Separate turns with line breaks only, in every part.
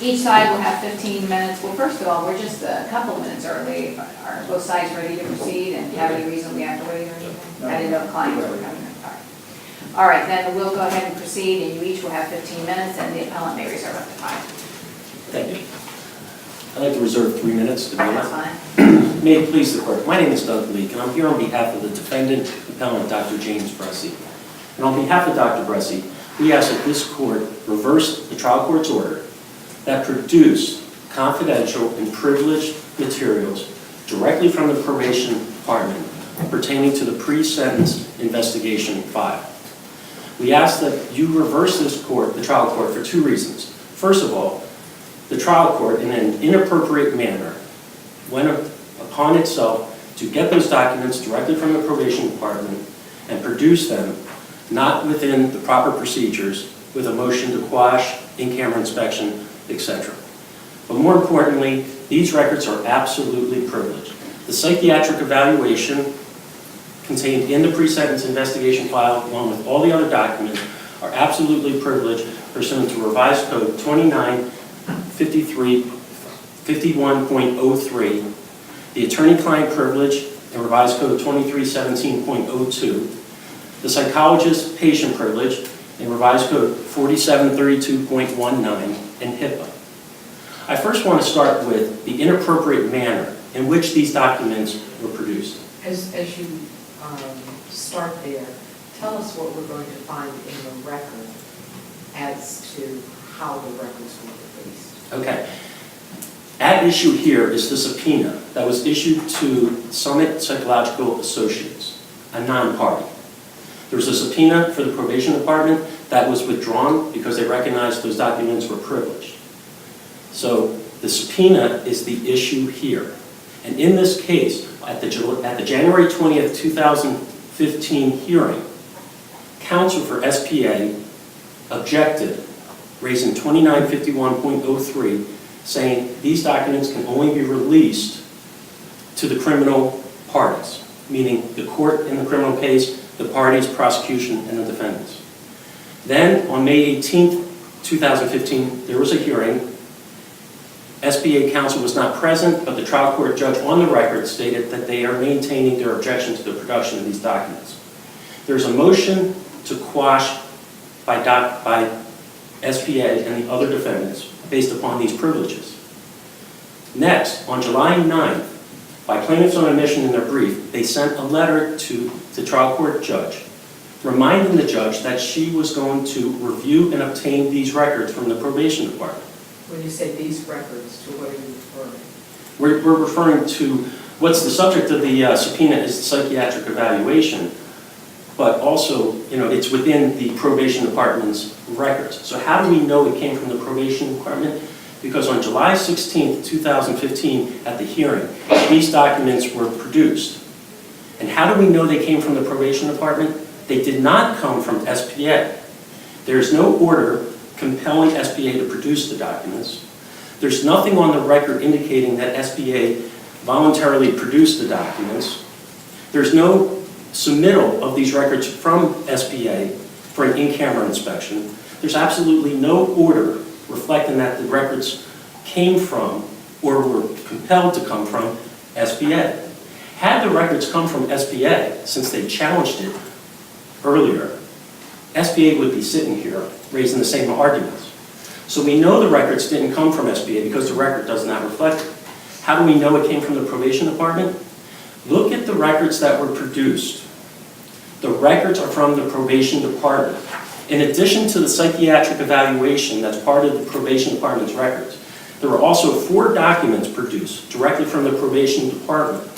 Each side will have 15 minutes. Well, first of all, we're just a couple minutes early. Are both sides ready to proceed, and do you have any reason we have to wait or anything? I didn't know the clients were coming. All right, then we'll go ahead and proceed, and you each will have 15 minutes, and the appellant may reserve up to 5.
Thank you. I'd like to reserve 3 minutes to be
That's
honest.
fine.
May it please the court. My name is Doug Leak, and I'm here on behalf of the defendant, appellant Dr. James Bressie. And on behalf of Dr. Bressie, we ask that this court reverse the trial court's order that produced confidential and privileged materials directly from the probation department pertaining to the pre-sentence investigation file. We ask that you reverse this court, the trial court, for 2 reasons. First of all, the trial court, in an inappropriate manner, went upon itself to get those documents directly from the probation department and produce them not within the proper procedures with a motion to quash, in-camera inspection, etc. But more importantly, these records are absolutely privileged. The psychiatric evaluation contained in the pre-sentence investigation file, along with all the other documents, are absolutely privileged pursuant to Revised Code 2951.03, the attorney-client privilege in Revised Code 2317.02, the psychologist-patient privilege in Revised Code 4732.19, and HIPAA. I first want to start with the inappropriate manner in which these documents were produced.
As you start there, tell us what we're going to find in the record as to how the records were released.
Okay. At issue here is the subpoena that was issued to Summit Psychological Associates, a non-party. There was a subpoena for the probation department that was withdrawn because they recognized those documents were privileged. So the subpoena is the issue here. And in this case, at the January 20th, 2015 hearing, counsel for SPA objected, raising 2951.03, saying these documents can only be released to the criminal parties, meaning the court in the criminal case, the parties, prosecution, and the defendants. Then, on May 18th, 2015, there was a hearing. SBA counsel was not present, but the trial court judge on the record stated that they are maintaining their objection to the production of these documents. There's a motion to quash by SBA and the other defendants based upon these privileges. Next, on July 9th, by plaintiffs on admission in their brief, they sent a letter to the trial court judge reminding the judge that she was going to review and obtain these records from the probation department.
When you say these records, to what are you referring?
We're referring to what's the subject of the subpoena is the psychiatric evaluation, but also, it's within the probation department's records. So how do we know it came from the probation department? Because on July 16th, 2015, at the hearing, these documents were produced. And how do we know they came from the probation department? They did not come from SPA. There's no order compelling SPA to produce the documents. There's nothing on the record indicating that SPA voluntarily produced the documents. There's no submittal of these records from SPA for an in-camera inspection. There's absolutely no order reflecting that the records came from or were compelled to come from SPA. Had the records come from SPA, since they challenged it earlier, SPA would be sitting here raising the same arguments. So we know the records didn't come from SPA because the record does not reflect it. How do we know it came from the probation department? Look at the records that were produced. The records are from the probation department. In addition to the psychiatric evaluation that's part of the probation department's records, there were also 4 documents produced directly from the probation department.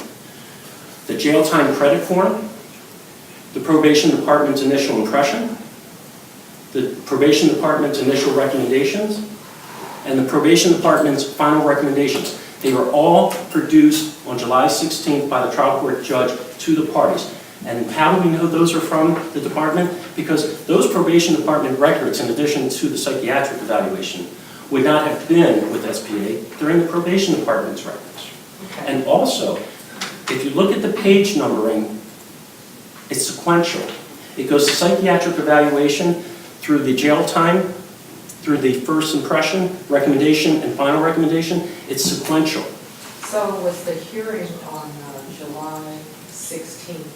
The jail time credit form, the probation department's initial impression, the probation department's initial recommendations, and the probation department's final recommendations. They were all produced on July 16th by the trial court judge to the parties. And how do we know those are from the department? Because those probation department records, in addition to the psychiatric evaluation, would not have been with SPA. They're in the probation department's records.
Okay.
And also, if you look at the page numbering, it's sequential. It goes to psychiatric evaluation through the jail time through the first impression, recommendation, and final recommendation. It's sequential.
So was the hearing on July 16th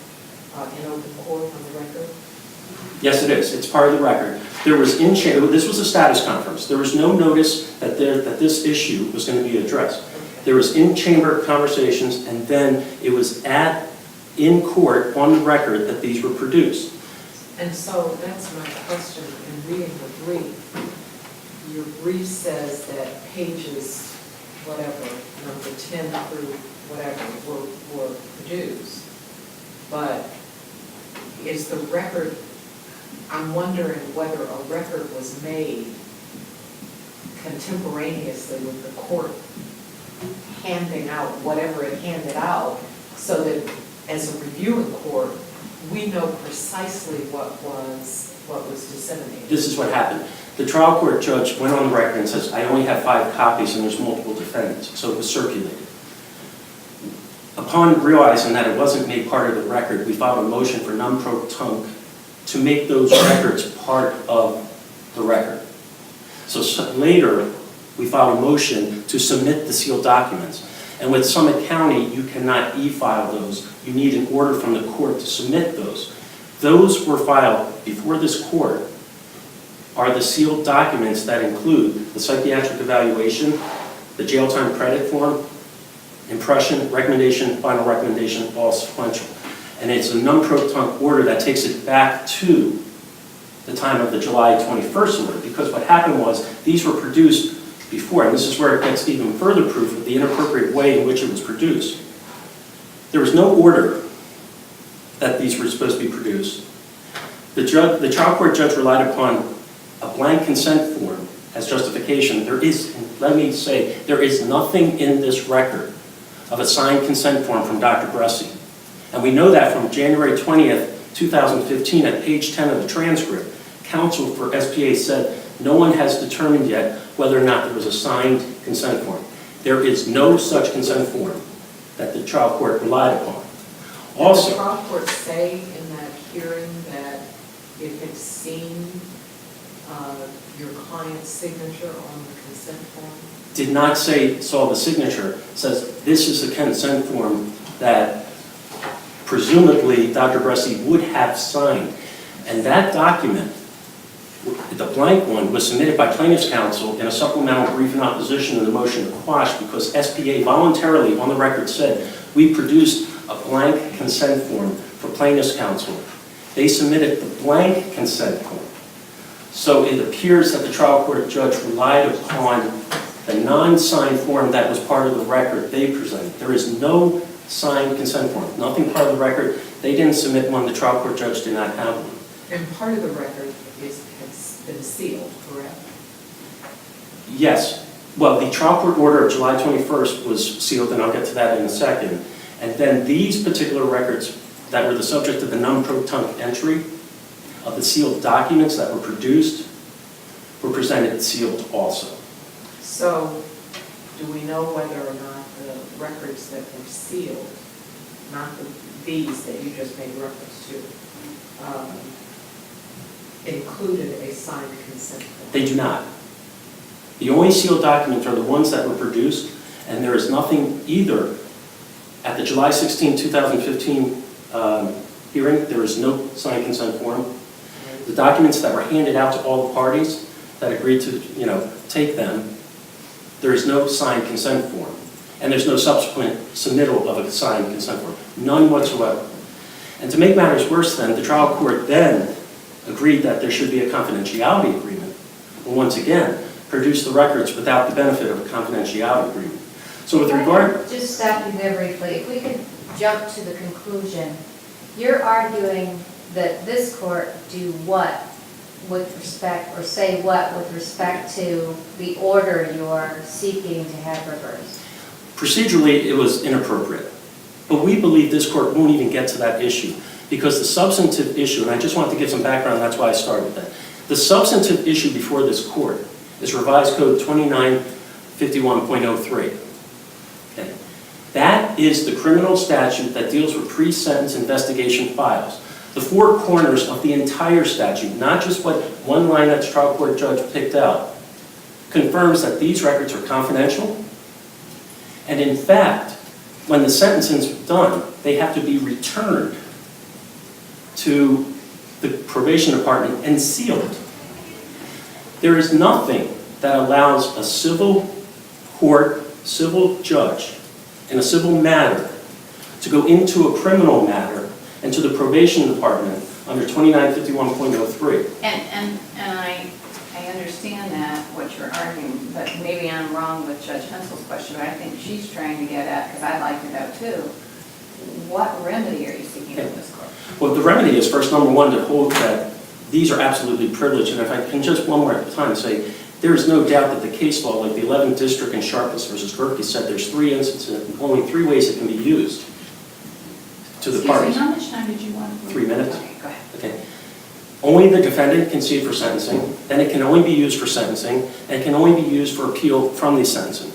in open court on the record?
Yes, it is. It's part of the record. There was this was a status conference. There was no notice that this issue was going to be addressed. There was in-chamber conversations, and then it was in court on the record that these were produced.
And so that's my question in reading the brief. Your brief says that pages, whatever, number 10 through whatever, were produced. But is the record, I'm wondering whether a record was made contemporaneously with the court handing out whatever it handed out, so that as a reviewing court, we know precisely what was disseminated.
This is what happened. The trial court judge went on the record and says, I only have 5 copies and there's multiple defendants, so it was circulated. Upon realizing that it wasn't made part of the record, we filed a motion for non-pro-tunc to make those records part of the record. So later, we filed a motion to submit the sealed documents. And with Summit County, you cannot e-file those. You need an order from the court to submit those. Those were filed before this court are the sealed documents that include the psychiatric evaluation, the jail time credit form, impression, recommendation, final recommendation, all sequential. And it's a non-pro-tunc order that takes it back to the time of the July 21st order, because what happened was these were produced before, and this is where it gets even further proof of the inappropriate way in which it was produced. There was no order that these were supposed to be produced. The trial court judge relied upon a blank consent form as justification. There is, let me say, there is nothing in this record of a signed consent form from Dr. Bressi. And we know that from January 20th, 2015, at page 10 of the transcript. Counsel for SPA said no one has determined yet whether or not there was a signed consent form. There is no such consent form that the trial court relied upon. Also,
did the trial court say in that hearing that it had seen your client's signature on the consent form?
did not say saw the signature, says this is the consent form that presumably Dr. Bressi would have signed. And that document, the blank one, was submitted by plaintiff's counsel in a supplemental brief in opposition to the motion to quash, because SPA voluntarily on the record said we produced a blank consent form for plaintiff's counsel. They submitted the blank consent form. So it appears that the trial court judge relied upon the non-signed form that was part of the record they presented. There is no signed consent form, nothing part of the record. They didn't submit one, the trial court judge did not have one.
And part of the record has been sealed, correct?
Yes. Well, the trial court order of July 21st was sealed, and I'll get to that in a second. And then these particular records that were the subject of the non-pro-tunc entry of the sealed documents that were produced were presented sealed also.
So, do we know whether or not the records that were sealed, not these that you just made reference to, included a signed consent form?
They do not. The only sealed documents are the ones that were produced, and there is nothing either at the July 16, 2015 hearing. There is no signed consent form. The documents that were handed out to all the parties that agreed to, take them, there is no signed consent form. And there's no subsequent submittal of a signed consent form. None whatsoever. And to make matters worse then, the trial court then agreed that there should be a confidentiality agreement. And once again, produced the records without the benefit of a confidentiality agreement. So with regard...
Just stop you there briefly. If we could jump to the conclusion. You're arguing that this court do what with respect, or say what with respect to the order you're seeking to have reversed?
Procedurally, it was inappropriate. But we believe this court won't even get to that issue, because the substantive issue, and I just wanted to give some background, that's why I started with that. The substantive issue before this court is Revised Code 2951.03. Okay. That is the criminal statute that deals with pre-sentence investigation files. The four corners of the entire statute, not just what one line that the trial court judge picked out. confirms that these records are confidential. And in fact, when the sentencing's done, they have to be returned to the probation department and sealed. There is nothing that allows a civil court, civil judge, in a civil matter to go into a criminal matter and to the probation department under 2951.03.
And I understand that, what you're arguing, but maybe I'm wrong with Judge Hensel's question, but I think she's trying to get at, because I'd like to know too, what remedy are you seeking in this court?
Well, the remedy is first, number one, to hold that these are absolutely privileged. And if I can just one more at a time say, there is no doubt that the case law, like the 11th District in Sharpless versus Gerke said, there's 3 instances, and only 3 ways it can be used to the parties.
Excuse me, how much time did you want?
3 minutes.
Okay, go ahead.
Okay. Only the defendant can see it for sentencing, then it can only be used for sentencing, and it can only be used for appeal from the sentencing.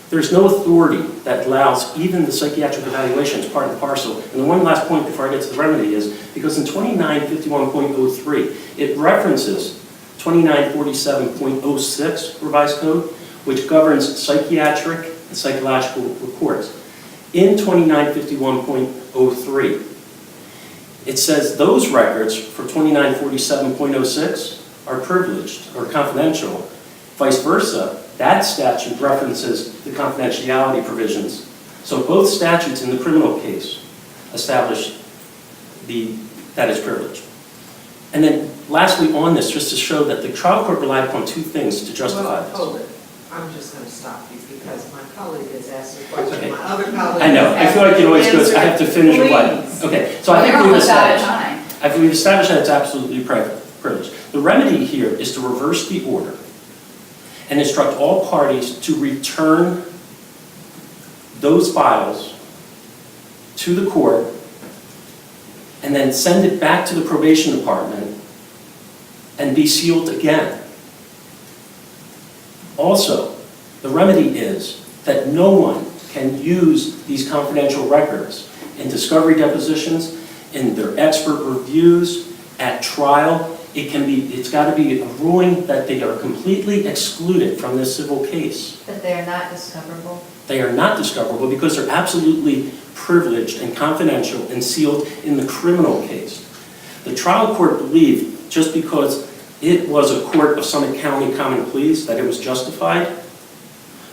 There's no authority that allows even the psychiatric evaluation as part and parcel. And the one last point before I get to the remedy is, because in 2951.03, it references 2947.06 revised code, which governs psychiatric and psychological reports. In 2951.03, it says those records for 2947.06 are privileged or confidential. Vice versa, that statute references the confidentiality provisions. So both statutes in the criminal case establish that is privileged. And then lastly on this, just to show that the trial court relied upon 2 things to justify this.
Hold it. I'm just going to stop you because my colleague has asked a question.
Okay.
My other colleague.
I know, I feel like it always goes, I have to finish your life.
Please.
Okay, so I think
You're
we've
almost out of
established.
time.
We've established that it's absolutely privileged. The remedy here is to reverse the order and instruct all parties to return those files to the court and then send it back to the probation department and be sealed again. Also, the remedy is that no one can use these confidential records in discovery depositions, in their expert reviews, at trial. It's got to be a ruling that they are completely excluded from this civil case.
But they're not discoverable?
They are not discoverable because they're absolutely privileged and confidential and sealed in the criminal case. The trial court believed just because it was a court of Summit County common pleas that it was justified,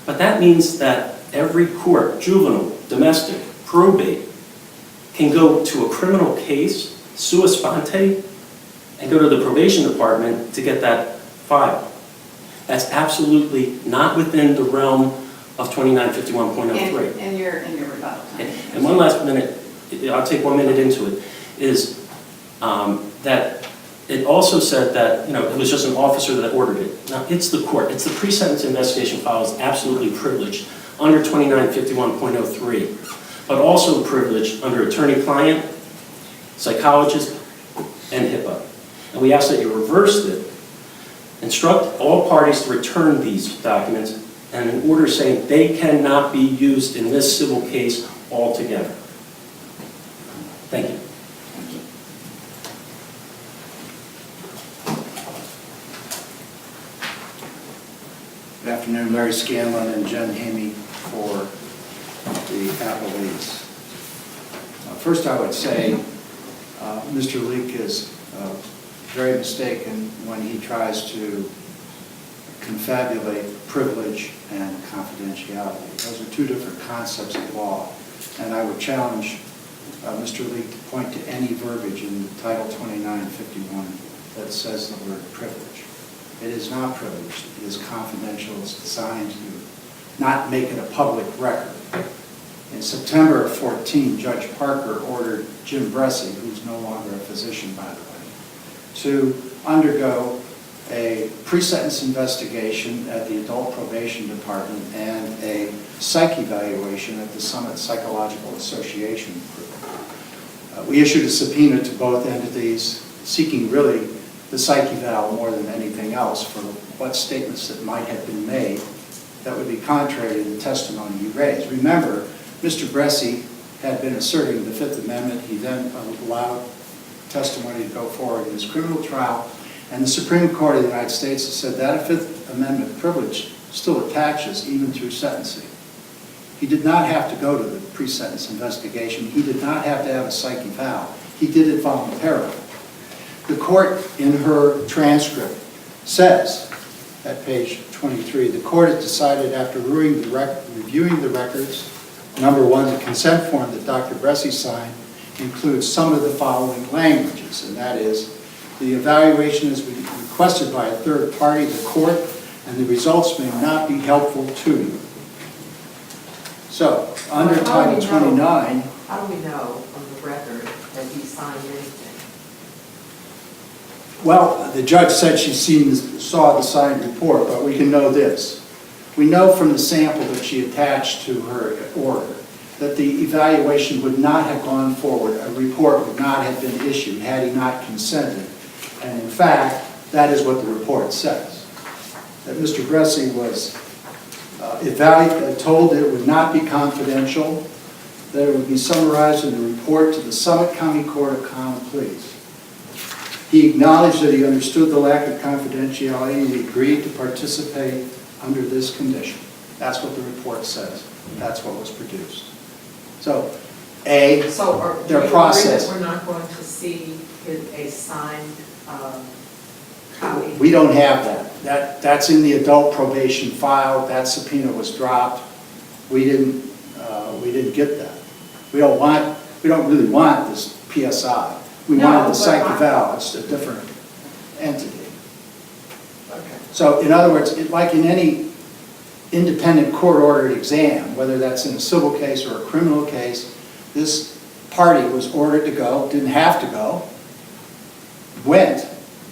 but that means that every court, juvenile, domestic, probate, can go to a criminal case, sua sponte, and go to the probation department to get that file. That's absolutely not within the realm of 2951.03.
And your rebuttal time.
And one last minute, I'll take 1 minute into it, is that it also said that, it was just an officer that ordered it. Now, it's the court. It's the pre-sentence investigation file is absolutely privileged under 2951.03, but also privileged under attorney-client, psychologist, and HIPAA. And we ask that you reverse it, instruct all parties to return these documents, and an order saying they cannot be used in this civil case altogether. Thank you.
Good afternoon, Larry Scanlon and Jen Hamey for the appellees. First, I would say Mr. Leak is very mistaken when he tries to confabulate privilege and confidentiality. Those are 2 different concepts of law, and I would challenge Mr. Leak to point to any verbiage in Title 2951 that says the word privilege. It is not privileged. It is confidential. It's designed to not make it a public record. In September of 14, Judge Parker ordered Jim Bressie, who's no longer a physician, by the way, to undergo a pre-sentence investigation at the Adult Probation Department and a psych evaluation at the Summit Psychological Association group. We issued a subpoena to both entities, seeking really the psych eval more than anything else for what statements that might have been made that would be contrary to the testimony he raised. Remember, Mr. Bressie had been asserting the Fifth Amendment. He then allowed testimony to go forward in his criminal trial, and the Supreme Court of the United States has said that a Fifth Amendment privilege still attaches even through sentencing. He did not have to go to the pre-sentence investigation. He did not have to have a psych eval. He did it voluntarily. The court, in her transcript, says, at page 23, the court has decided after reviewing the records, number one, the consent form that Dr. Bressi signed includes some of the following languages, and that is, the evaluation is requested by a third party, the court, and the results may not be helpful to you. So, under Title 29...
How do we know on the record that he signed anything?
Well, the judge said she saw the signed report, but we can know this. We know from the sample that she attached to her order that the evaluation would not have gone forward, a report would not have been issued had he not consented. And in fact, that is what the report says. That Mr. Bressi was told that it would not be confidential, that it would be summarized in the report to the Summit County Court of Common Pleas. He acknowledged that he understood the lack of confidentiality and he agreed to participate under this condition. That's what the report says. That's what was produced. So, their process.
We're not going to see a signed copy?
We don't have that. That's in the adult probation file. That subpoena was dropped. We didn't get that. We don't really want this PSI. We wanted the psych eval. It's a different entity.
Okay.
So, in other words, like in any independent court-ordered exam, whether that's in a civil case or a criminal case, this party was ordered to go, didn't have to go, went,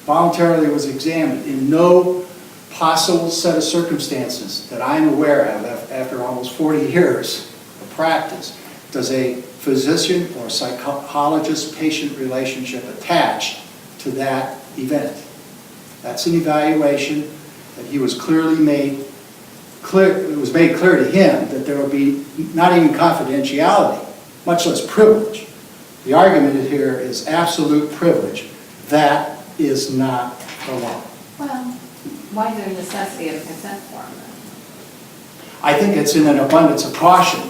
voluntarily was examined. In no possible set of circumstances that I'm aware of after almost 40 years of practice does a physician or psychologist-patient relationship attached to that event. That's an evaluation that he was clearly made clear. It was made clear to him that there would be not even confidentiality, much less privilege. The argument here is absolute privilege. That is not the law.
Well, why is there a necessity of a consent form then?
I think it's in an abundance of caution.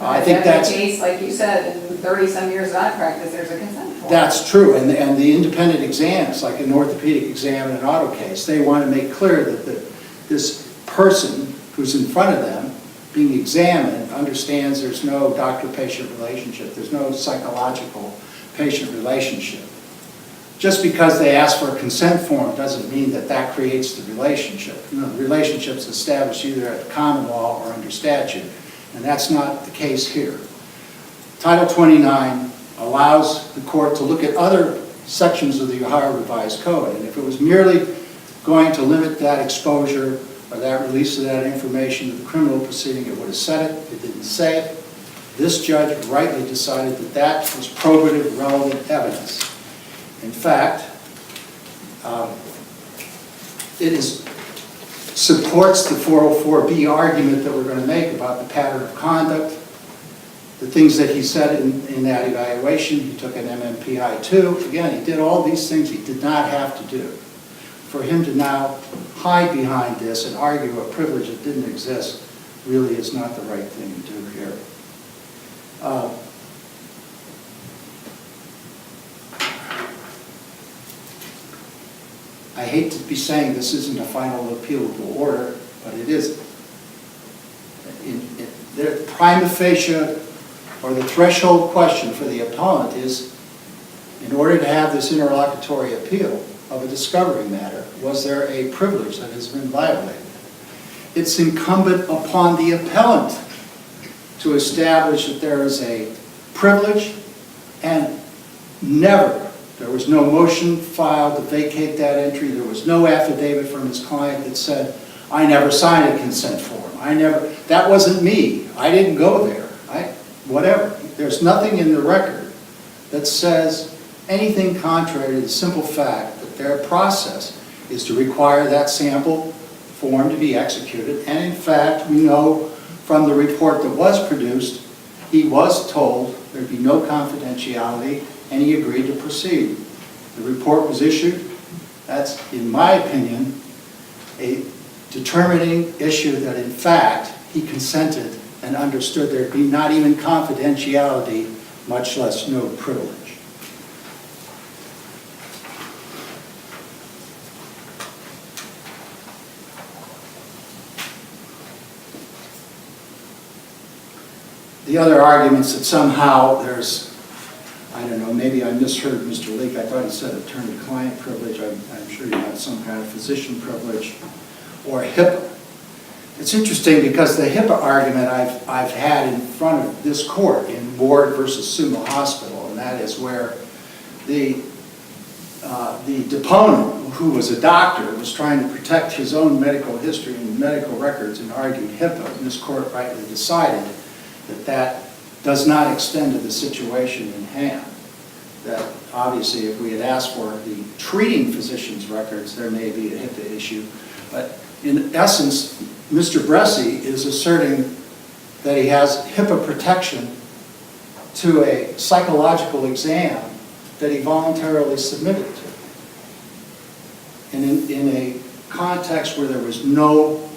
I think that's...
Every case, like you said, in 30-some years of practice, there's a consent form.
That's true, and the independent exams, like an orthopedic exam in an auto case, they want to make clear that this person who's in front of them being examined understands there's no doctor-patient relationship, there's no psychological patient relationship. Just because they ask for a consent form doesn't mean that that creates the relationship. No, the relationship's established either at common law or under statute, and that's not the case here. Title 29 allows the court to look at other sections of the Ohio Revised Code, and if it was merely going to limit that exposure or that release of that information to the criminal proceeding, it would have said it. It didn't say it. This judge rightly decided that that was probative, relevant evidence. In fact, it supports the 404B argument that we're going to make about the pattern of conduct, the things that he said in that evaluation. He took an MMPI-2. Again, he did all these things he did not have to do. For him to now hide behind this and argue a privilege that didn't exist really is not the right thing to do here. I hate to be saying this isn't a final appealable order, but it isn't. The prima facie, or the threshold question for the appellant is, in order to have this interlocutory appeal of a discovery matter, was there a privilege that has been violated? It's incumbent upon the appellant to establish that there is a privilege, and never, there was no motion filed to vacate that entry. There was no affidavit from his client that said, I never signed a consent form. That wasn't me. I didn't go there. Whatever. There's nothing in the record that says anything contrary to the simple fact that their process is to require that sample form to be executed. And in fact, we know from the report that was produced, he was told there'd be no confidentiality, and he agreed to proceed. The report was issued. That's, in my opinion, a determining issue that in fact he consented and understood there'd be not even confidentiality, much less no privilege. The other arguments that somehow there's, I don't know, maybe I misheard Mr. Leake. I thought he said attorney-client privilege. I'm sure you have some kind of physician privilege or HIPAA. It's interesting because the HIPAA argument I've had in front of this court in Ward versus Sumo Hospital, and that is where the deponent, who was a doctor, was trying to protect his own medical history and medical records and argued HIPAA, and this court rightly decided that that does not extend to the situation in hand. That obviously if we had asked for the treating physician's records, there may be a HIPAA issue. But in essence, Mr. Bressi is asserting that he has HIPAA protection to a psychological exam that he voluntarily submitted to. And in a context where there was no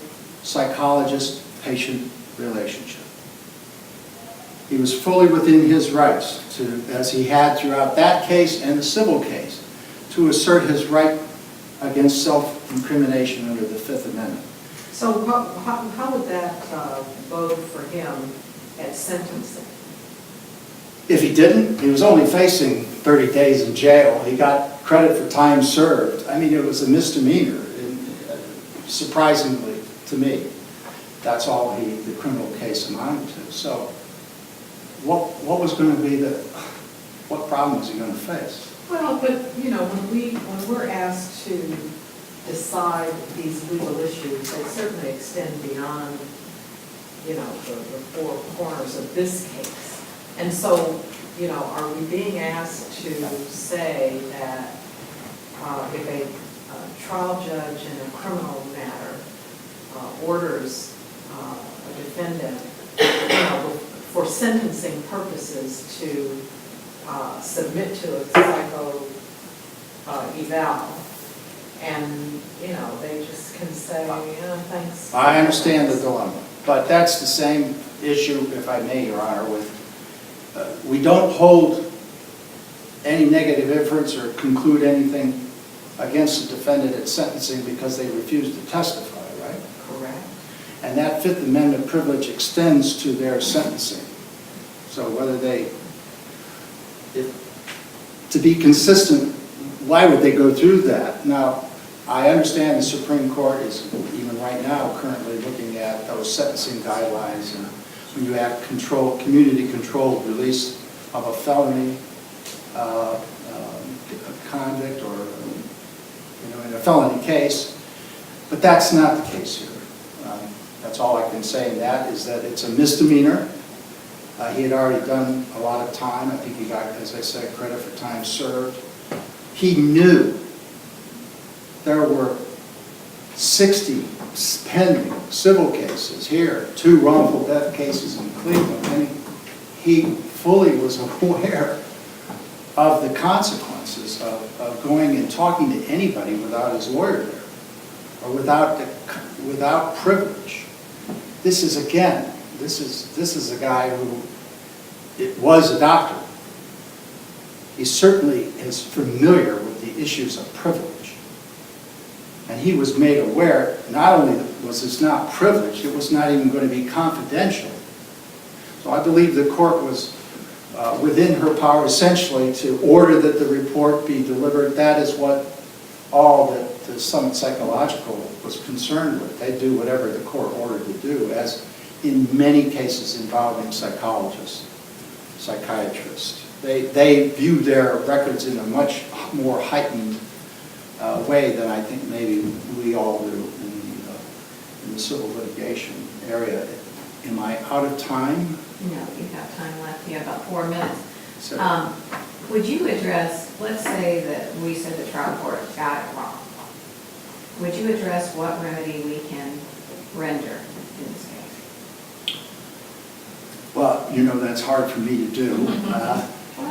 psychologist-patient relationship. He was fully within his rights to, as he had throughout that case and the civil case, to assert his right against self-incrimination under the Fifth Amendment.
So how would that bode for him at sentencing?
If he didn't, he was only facing 30 days in jail. He got credit for time served. I mean, it was a misdemeanor, surprisingly to me. That's all the criminal case amounted to. So what was going to be what problem was he going to face?
Well, but, you know, when we're asked to decide these legal issues, they certainly extend beyond, you know, the four corners of this case. And so, you know, are we being asked to say that if a trial judge in a criminal matter orders a defendant, you know, for sentencing purposes to submit to a psycho eval, and, you know, they just can say, thanks.
I understand the dilemma, but that's the same issue, if I may, Your Honor, with we don't hold any negative inference or conclude anything against the defendant at sentencing because they refuse to testify, right?
Correct.
And that Fifth Amendment privilege extends to their sentencing. So whether to be consistent, why would they go through that? Now, I understand the Supreme Court is, even right now, currently looking at those sentencing guidelines, and when you have community-controlled release of a felony convict or, you know, in a felony case, but that's not the case here. That's all I can say in that, is that it's a misdemeanor. He had already done a lot of time. I think he got, as I said, credit for time served. He knew there were 60 pending civil cases here, 2 wrongful death cases in Cleveland, and he fully was aware of the consequences of going and talking to anybody without his lawyer there, or without privilege. This is, again, this is a guy who was a doctor. He certainly is familiar with the issues of privilege. And he was made aware, not only was this not privileged, it was not even going to be confidential. So I believe the court was within her power essentially to order that the report be delivered. That is what all that the Summit Psychological was concerned with. They do whatever the court ordered to do, as in many cases involving psychologists, psychiatrists. They view their records in a much more heightened way than I think maybe we all do in the civil litigation area. Am I out of time?
No, you've got time left. You have about 4 minutes.
So,
Would you address, let's say that we said the trial court got it wrong. Would you address what remedy we can render in this case?
well, you know, that's hard for me to do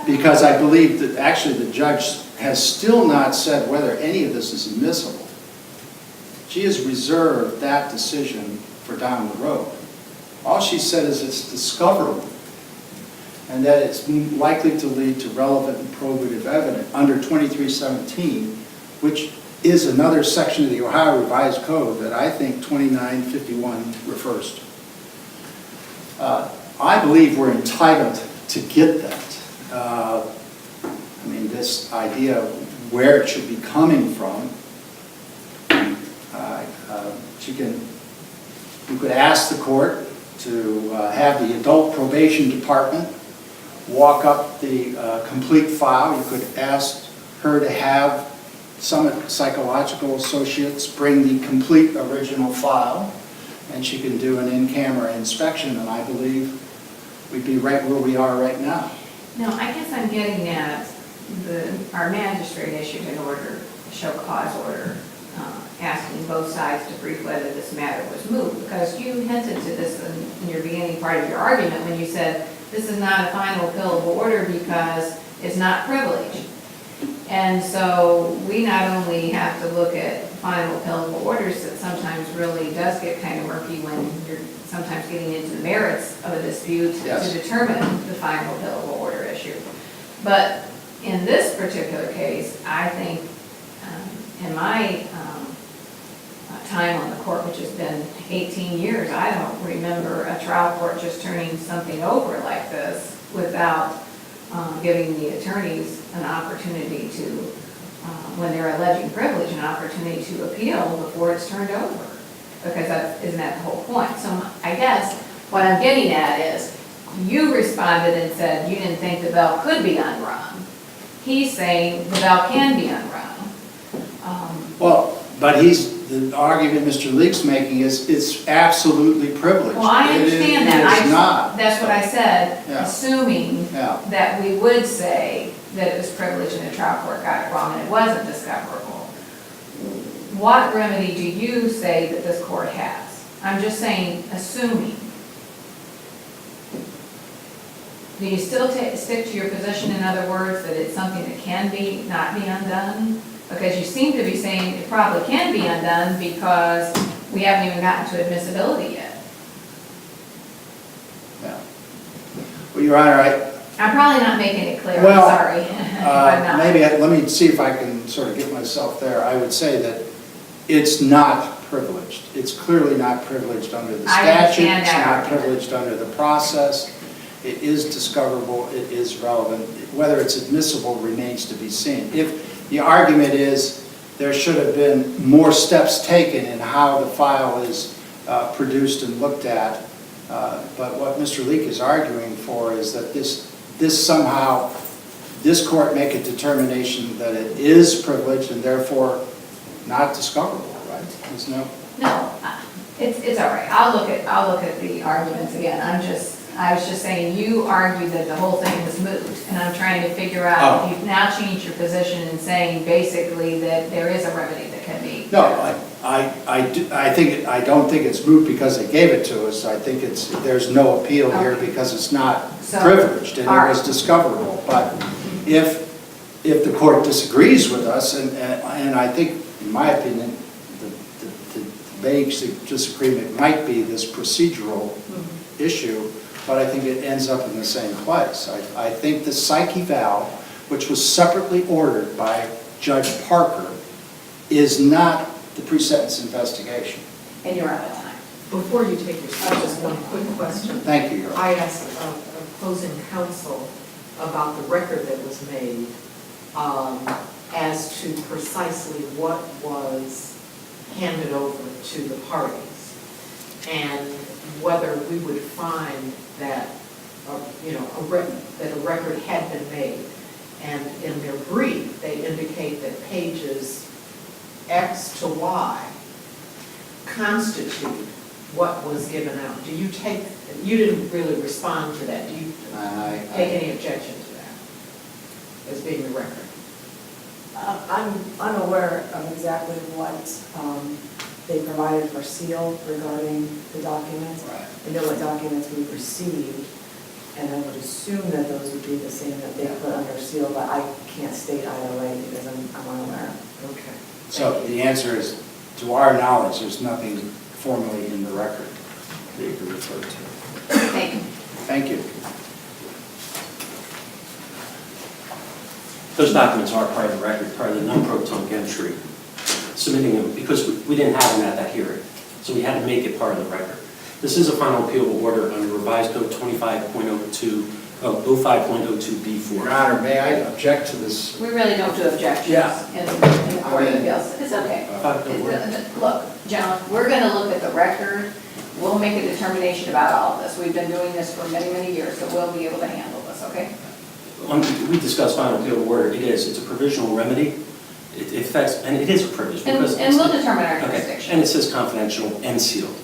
because I believe that actually the judge has still not said whether any of this is admissible. She has reserved that decision for down the road. All she said is it's discoverable, and that it's likely to lead to relevant and probative evidence under 2317, which is another section of the Ohio Revised Code that I think 2951 refers to. I believe we're entitled to get that. I mean, this idea of where it should be coming from, you could ask the court to have the adult probation department walk up the complete file. You could ask her to have some psychological associates bring the complete original file, and she can do an in-camera inspection, and I believe we'd be right where we are right now.
No, I guess I'm getting at our magistrate issued an order, a show cause order, asking both sides to brief whether this matter was moved, because you hinted to this in your beginning part of your argument when you said this is not a final appealable order because it's not privileged. And so we not only have to look at final appealable orders that sometimes really does get kind of murky when you're sometimes getting into the merits of a dispute
Yes.
to determine the final appealable order issue. But in this particular case, I think in my time on the court, which has been 18 years, I don't remember a trial court just turning something over like this without giving the attorneys an opportunity to, when they're alleging privilege, an opportunity to appeal before it's turned over. Because isn't that the whole point? So I guess what I'm getting at is, you responded and said you didn't think the bell could be unrung. He's saying the bell can be unrung.
Well, but the argument Mr. Leake's making is it's absolutely privileged.
Well, I understand that.
It is not.
That's what I said,
Yeah.
assuming
Yeah.
that we would say that it was privileged and the trial court got it wrong and it wasn't discoverable. What remedy do you say that this court has? I'm just saying, assuming. Do you still stick to your position, in other words, that it's something that can not be undone? Because you seem to be saying it probably can be undone because we haven't even gotten to admissibility yet.
Yeah. Well, Your Honor,
I'm probably not making it clear,
Well,
I'm sorry. if I'm not.
let me see if I can sort of get myself there. I would say that it's not privileged. It's clearly not privileged under the
I
statute.
understand
It's
that
not
argument.
privileged under the process. It is discoverable. It is relevant. Whether it's admissible remains to be seen. If the argument is there should have been more steps taken in how the file is produced and looked at, but what Mr. Leake is arguing for is that this court make a determination that it is privileged and therefore not discoverable, right? There's no.
No, it's all right. I'll look at the arguments again. I was just saying, you argued that the whole thing was moot, and I'm trying to figure out if you've now changed your position and saying basically that there is a remedy that can be.
No, I don't think it's moot because they gave it to us. I think there's no appeal here because it's not privileged and it was discoverable. But if the court disagrees with us, and I think, in my opinion, the basic disagreement might be this procedural issue, but I think it ends up in the same place. I think the psych eval, which was separately ordered by Judge Parker, is not the pre-sentence investigation.
And you're out of time.
Before you take your seat, just one quick question.
Thank you, Your Honor.
I asked opposing counsel about the record that was made as to precisely what was handed over to the parties, and whether we would find that that a record had been made. And in their brief, they indicate that pages X to Y constitute what was given out. You didn't really respond to that. Do you take any objection to that as being the record?
I'm unaware of exactly what they provided for seal regarding the documents.
Right.
I know what documents we received, and I would assume that those would be the same that they put under seal, but I can't state either way because I'm unaware.
Okay.
So the answer is to our knowledge, there's nothing formally in the record that you can refer to.
Thank you.
Thank you.
Those documents are part of the record, part of the non-proton entry, submitting them, because we didn't have them at that hearing. So we had to make it part of the record. This is a final appealable order under revised code 05.02B4.
Your Honor, may I object to this?
We really don't do objections
Yeah.
in the Court of Appeals. It's okay. Look, John, we're going to look at the record. We'll make a determination about all of this. We've been doing this for many, many years, so we'll be able to handle this, okay?
We discussed final appealable order. It's a provisional remedy. It affects, and it is a privilege.
And
because
we'll determine our
Okay,
jurisdiction.
and it says confidential and sealed.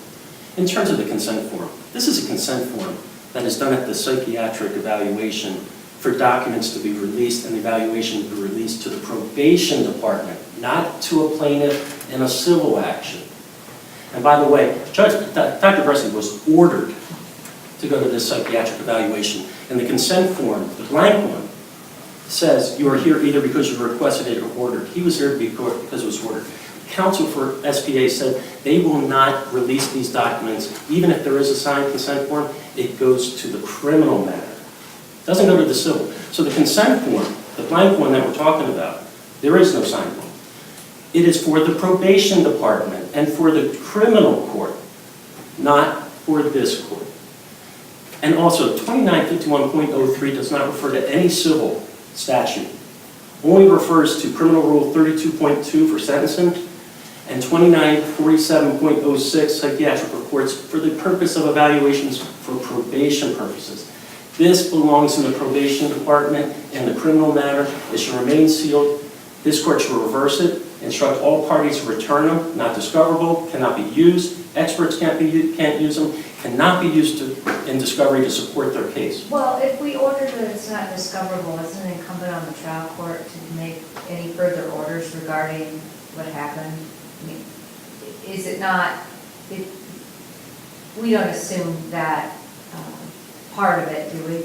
In terms of the consent form, this is a consent form that is done at the psychiatric evaluation for documents to be released and the evaluation to be released to the probation department, not to a plaintiff in a civil action. And by the way, Dr. Bressi was ordered to go to this psychiatric evaluation. And the consent form, the blank one, says you are here either because you requested it or ordered. He was here because it was ordered. Counsel for SPA said they will not release these documents, even if there is a signed consent form, it goes to the criminal matter. It doesn't go to the civil. So the consent form, the blank one that we're talking about, there is no signed one. It is for the probation department and for the criminal court, not for this court. And also, 2951.03 does not refer to any civil statute. Only refers to Criminal Rule 32.2 for sentencing and 2947.06 psychiatric reports for the purpose of evaluations for probation purposes. This belongs in the probation department and the criminal matter. It should remain sealed. This court should reverse it, instruct all parties to return them, not discoverable, cannot be used, experts can't use them, cannot be used in discovery to support their case.
Well, if we order that it's not discoverable, isn't it incumbent on the trial court to make any further orders regarding what happened? I mean, is it not, we don't assume that part of it, do we?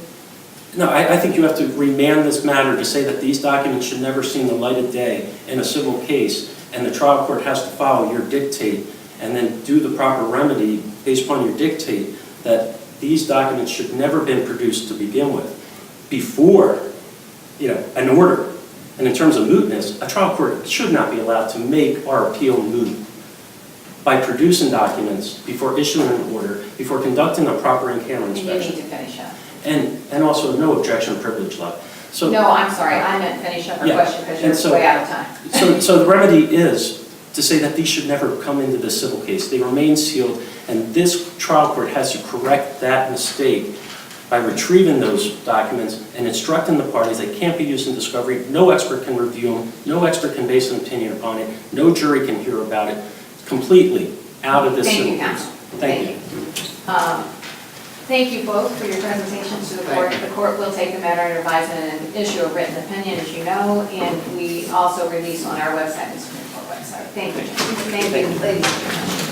No, I think you have to remand this matter to say that these documents should never see the light of day in a civil case, and the trial court has to follow your dictate and then do the proper remedy based upon your dictate that these documents should never have been produced to begin with before, an order. And in terms of mootness, a trial court should not be allowed to make our appeal moot by producing documents before issuing an order, before conducting a proper in-camera
And you need
inspection.
to finish up.
And also no objection or privilege left. So,
No, I'm sorry, I meant finish up our
Yeah,
question because
and
you're
so-
way out of time.
so the remedy is to say that these should never come into the civil case. They remain sealed, and this trial court has to correct that mistake by retrieving those documents and instructing the parties they can't be used in discovery. No expert can review them. No expert can base an opinion upon it. No jury can hear about it. Completely out of this
Thank
civil
you,
case.
counsel.
Thank you.
Thank you both for your presentations to the court. The court will take the matter under advisement and issue a written opinion, as you know, and we also release on our website, the Supreme Court website. Thank you. Thank you, ladies and gentlemen.